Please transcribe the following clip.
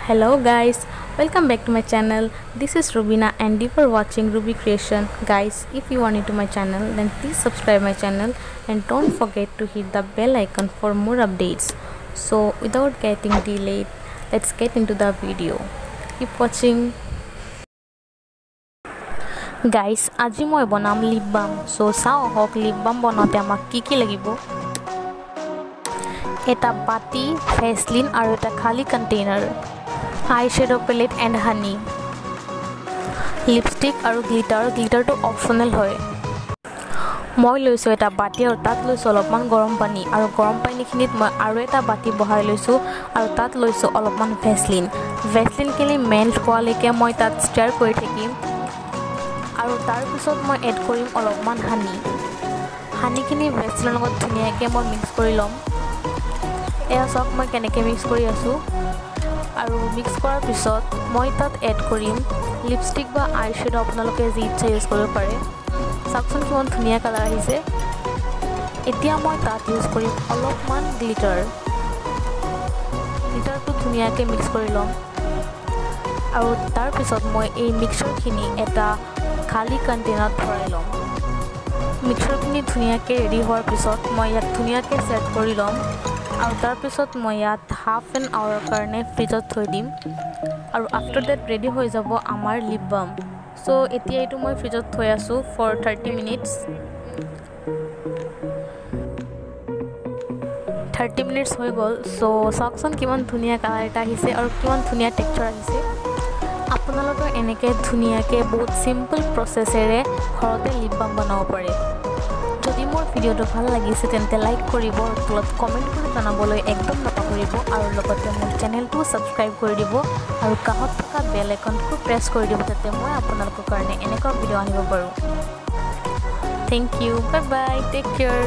Hello guys, welcome back to my channel. This is Rubina and you are watching Ruby Creation. Guys, if you are new to my channel then please subscribe my channel and don't forget to hit the bell icon for more updates. So without getting delayed, let's get into the video. Keep watching. Guys, আজি মই বনাম lip balm. So চাও হক lip balm বনাতে আমাক কি লাগিব। এটা বাটি, Vaseline আৰু এটা খালি container, eyeshadow palette and honey, lipstick আৰু গ্লিটাৰটো অপচনেল হয়। মই লৈছো এটা বাটি আৰু তাত লৈছো অলপমান গৰম পানী আৰু গৰম পানীখিনিত মই আৰু এটা বাটি বহাই লৈছো আৰু তাত লৈছো অলপমান ভেসলিনখিনি মেল্ট হোৱালৈকে মই তাত ষ্টাৰ কৰি থাকিম আৰু তাৰ পিছত মই এড কৰিম অলপমান হানিখিনি ভেসলিনৰ লগত ধুনীয়াকৈ মই মিক্স কৰি ল'ম। এয়া সব মই কেনেকৈ মিক্স কৰি আছো আৰু মিক্স কৰাৰ পিছত মই তাত এড কৰিম লিপষ্টিক বা আইশ্যাডো, আপোনালোকে যি ইচ্ছা ইউজ কৰিব পাৰে। চাওকচোন কিমান ধুনীয়া কালাৰ আহিছে। এতিয়া মই তাত ইউজ কৰিম অলপমান গ্লিটাৰটো ধুনীয়াকৈ মিক্স কৰি ল'ম আৰু তাৰ পিছত মই এই মিক্সচাৰখিনি এটা খালি কণ্টেইনাৰত ভৰাই ল'ম। মিক্সচাৰখিনি ধুনীয়াকৈ ৰেডি হোৱাৰ পিছত মই ইয়াত ধুনীয়াকৈ ছেট কৰি ল'ম আৰু তাৰ পিছত মই ইয়াত হাফ এন আৱাৰৰ কাৰণে ফ্ৰিজত থৈ দিম আৰু আফটাৰ ডেট ৰেডি হৈ যাব আমাৰ লিপ বাম। সো এতিয়া এইটো মই ফ্ৰিজত থৈ আছো ফৰ 30 মিনিটছ। 30 মিনিটছ হৈ গ'ল। সো চাওকচোন কিমান ধুনীয়া কালাৰ এটা আহিছে আৰু কিমান ধুনীয়া টেক্সচাৰ আহিছে। আপোনালোকে এনেকৈ ধুনীয়াকৈ বহুত সিম্পল প্ৰচেছেৰে ঘৰতে লিপ বাম বনাব পাৰে। যদি মোৰ ভিডিঅ'টো ভাল লাগিছে তেন্তে লাইক কৰিব আৰু তলত কমেণ্ট কৰি জনাবলৈ একদম নাপাহৰিব আৰু লগতে মোৰ চেনেলটো ছাবস্ক্ৰাইব কৰি দিব আৰু কাষত থকা বেল আইকনটো প্ৰেছ কৰি দিব যাতে মই আপোনালোকৰ কাৰণে এনেকুৱা ভিডিঅ' আনিব পাৰোঁ। Thank you, bye bye, take care.